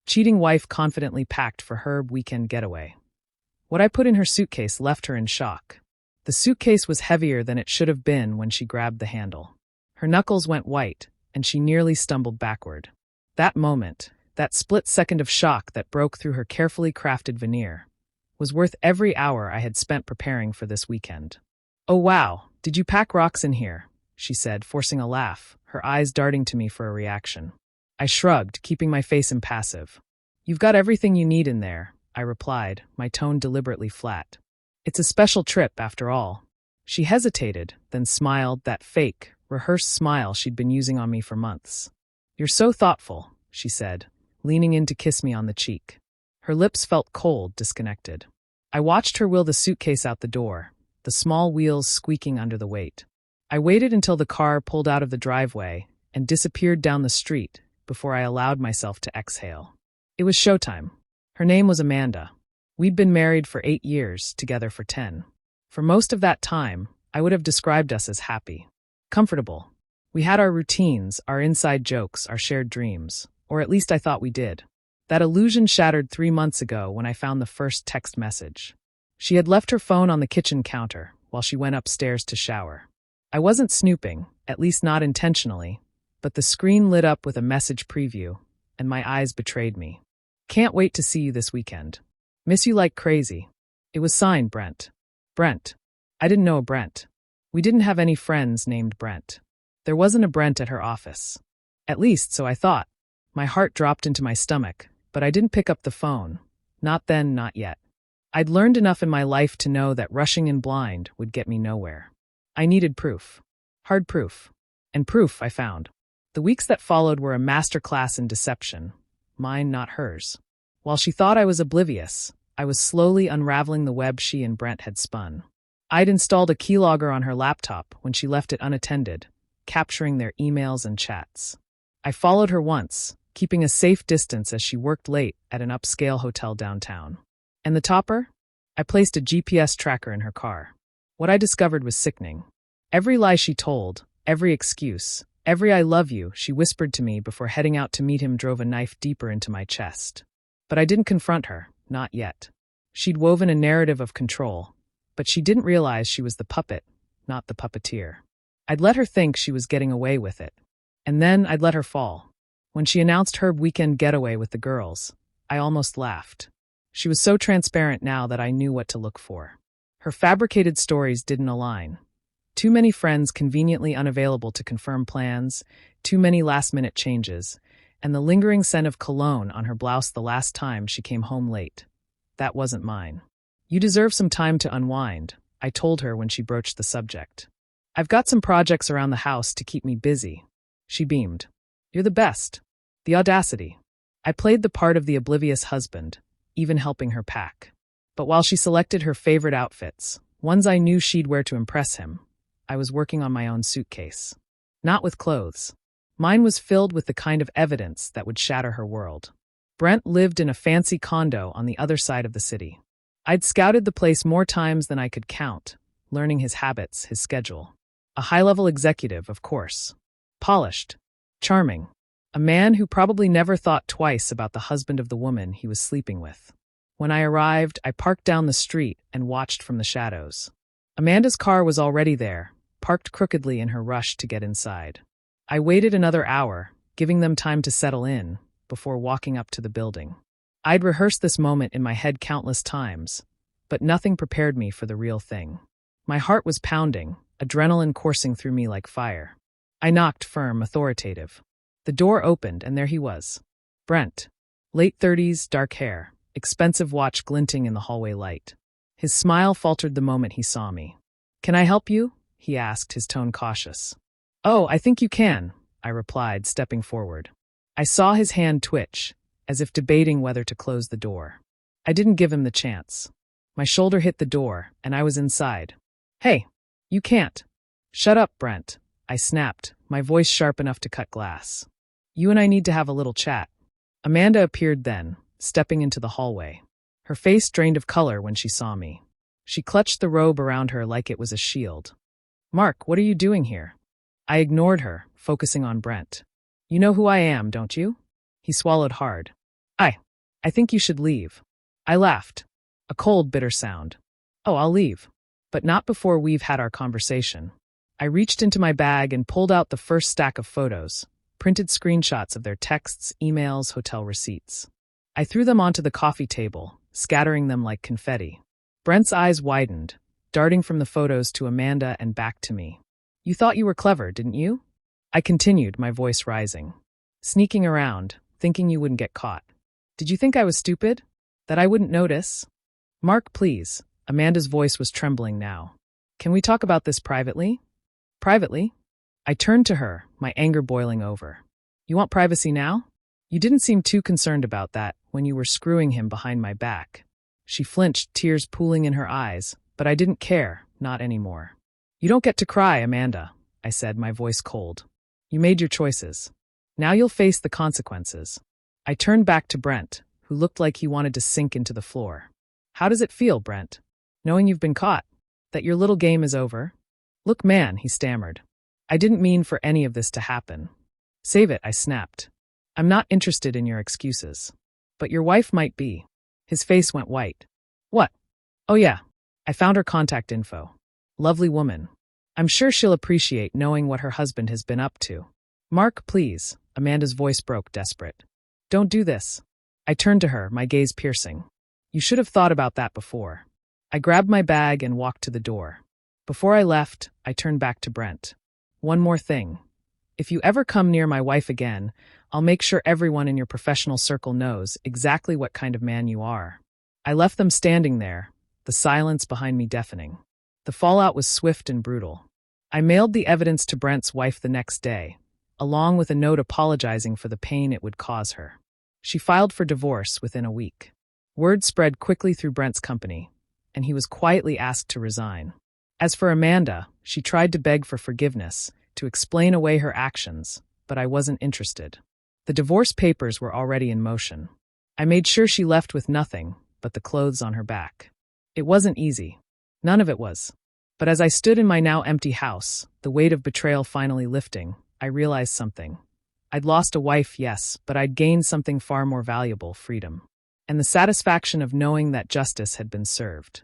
Cheating wife confidently packed for Herb weekend getaway. What I put in her suitcase left her in shock. The suitcase was heavier than it should have been when she grabbed the handle. Her knuckles went white, and she nearly stumbled backward. That moment, that split second of shock that broke through her carefully crafted veneer, was worth every hour I had spent preparing for this weekend. "Oh wow, did you pack rocks in here?" she said, forcing a laugh, her eyes darting to me for a reaction. I shrugged, keeping my face impassive. "You've got everything you need in there," I replied, my tone deliberately flat. "It's a special trip, after all." She hesitated, then smiled, that fake, rehearsed smile she'd been using on me for months. "You're so thoughtful," she said, leaning in to kiss me on the cheek. Her lips felt cold, disconnected. I watched her wheel the suitcase out the door, the small wheels squeaking under the weight. I waited until the car pulled out of the driveway and disappeared down the street before I allowed myself to exhale. It was showtime. Her name was Amanda. We'd been married for 8 years, together for 10. For most of that time, I would have described us as happy. Comfortable. We had our routines, our inside jokes, our shared dreams. Or at least I thought we did. That illusion shattered 3 months ago when I found the first text message. She had left her phone on the kitchen counter while she went upstairs to shower. I wasn't snooping, at least not intentionally, but the screen lit up with a message preview, and my eyes betrayed me. "Can't wait to see you this weekend. Miss you like crazy." It was signed Brent. Brent. I didn't know a Brent. We didn't have any friends named Brent. There wasn't a Brent at her office. At least, so I thought. My heart dropped into my stomach, but I didn't pick up the phone. Not then, not yet. I'd learned enough in my life to know that rushing in blind would get me nowhere. I needed proof. Hard proof. And proof I found. The weeks that followed were a masterclass in deception. Mine, not hers. While she thought I was oblivious, I was slowly unraveling the web she and Brent had spun. I'd installed a keylogger on her laptop when she left it unattended, capturing their emails and chats. I followed her once, keeping a safe distance as she worked late at an upscale hotel downtown. And the topper? I placed a GPS tracker in her car. What I discovered was sickening. Every lie she told, every excuse, every "I love you" she whispered to me before heading out to meet him drove a knife deeper into my chest. But I didn't confront her, not yet. She'd woven a narrative of control, but she didn't realize she was the puppet, not the puppeteer. I'd let her think she was getting away with it. And then I'd let her fall. When she announced her weekend getaway with the girls, I almost laughed. She was so transparent now that I knew what to look for. Her fabricated stories didn't align. Too many friends conveniently unavailable to confirm plans, too many last-minute changes, and the lingering scent of cologne on her blouse the last time she came home late. That wasn't mine. "You deserve some time to unwind," I told her when she broached the subject. "I've got some projects around the house to keep me busy." She beamed. "You're the best." The audacity. I played the part of the oblivious husband, even helping her pack. But while she selected her favorite outfits, ones I knew she'd wear to impress him, I was working on my own suitcase. Not with clothes. Mine was filled with the kind of evidence that would shatter her world. Brent lived in a fancy condo on the other side of the city. I'd scouted the place more times than I could count, learning his habits, his schedule. A high-level executive, of course. Polished. Charming. A man who probably never thought twice about the husband of the woman he was sleeping with. When I arrived, I parked down the street and watched from the shadows. Amanda's car was already there, parked crookedly in her rush to get inside. I waited another hour, giving them time to settle in, before walking up to the building. I'd rehearsed this moment in my head countless times, but nothing prepared me for the real thing. My heart was pounding, adrenaline coursing through me like fire. I knocked, firm, authoritative. The door opened, and there he was. Brent. Late 30s, dark hair, expensive watch glinting in the hallway light. His smile faltered the moment he saw me. "Can I help you?" he asked, his tone cautious. "Oh, I think you can," I replied, stepping forward. I saw his hand twitch, as if debating whether to close the door. I didn't give him the chance. My shoulder hit the door, and I was inside. "Hey, you can't." "Shut up, Brent," I snapped, my voice sharp enough to cut glass. "You and I need to have a little chat." Amanda appeared then, stepping into the hallway. Her face drained of color when she saw me. She clutched the robe around her like it was a shield. "Mark, what are you doing here?" I ignored her, focusing on Brent. "You know who I am, don't you?" He swallowed hard. I think you should leave. I laughed. A cold, bitter sound. Oh, I'll leave. But not before we've had our conversation. I reached into my bag and pulled out the first stack of photos, printed screenshots of their texts, emails, hotel receipts. I threw them onto the coffee table, scattering them like confetti. Brent's eyes widened, darting from the photos to Amanda and back to me. You thought you were clever, didn't you? I continued, my voice rising. Sneaking around, thinking you wouldn't get caught. Did you think I was stupid? That I wouldn't notice? Mark, please. Amanda's voice was trembling now. Can we talk about this privately? Privately? I turned to her, my anger boiling over. You want privacy now? You didn't seem too concerned about that when you were screwing him behind my back. She flinched, tears pooling in her eyes, but I didn't care, not anymore. You don't get to cry, Amanda, I said, my voice cold. You made your choices. Now you'll face the consequences. I turned back to Brent, who looked like he wanted to sink into the floor. How does it feel, Brent? Knowing you've been caught? That your little game is over? Look, man, he stammered. I didn't mean for any of this to happen. Save it, I snapped. I'm not interested in your excuses. But your wife might be. His face went white. What? Oh yeah, I found her contact info. Lovely woman. I'm sure she'll appreciate knowing what her husband has been up to. Mark, please. Amanda's voice broke, desperate. Don't do this. I turned to her, my gaze piercing. You should have thought about that before. I grabbed my bag and walked to the door. Before I left, I turned back to Brent. One more thing. If you ever come near my wife again, I'll make sure everyone in your professional circle knows exactly what kind of man you are. I left them standing there, the silence behind me deafening. The fallout was swift and brutal. I mailed the evidence to Brent's wife the next day, along with a note apologizing for the pain it would cause her. She filed for divorce within a week. Word spread quickly through Brent's company, and he was quietly asked to resign. As for Amanda, she tried to beg for forgiveness, to explain away her actions, but I wasn't interested. The divorce papers were already in motion. I made sure she left with nothing but the clothes on her back. It wasn't easy. None of it was. But as I stood in my now empty house, the weight of betrayal finally lifting, I realized something. I'd lost a wife, yes, but I'd gained something far more valuable, freedom. And the satisfaction of knowing that justice had been served.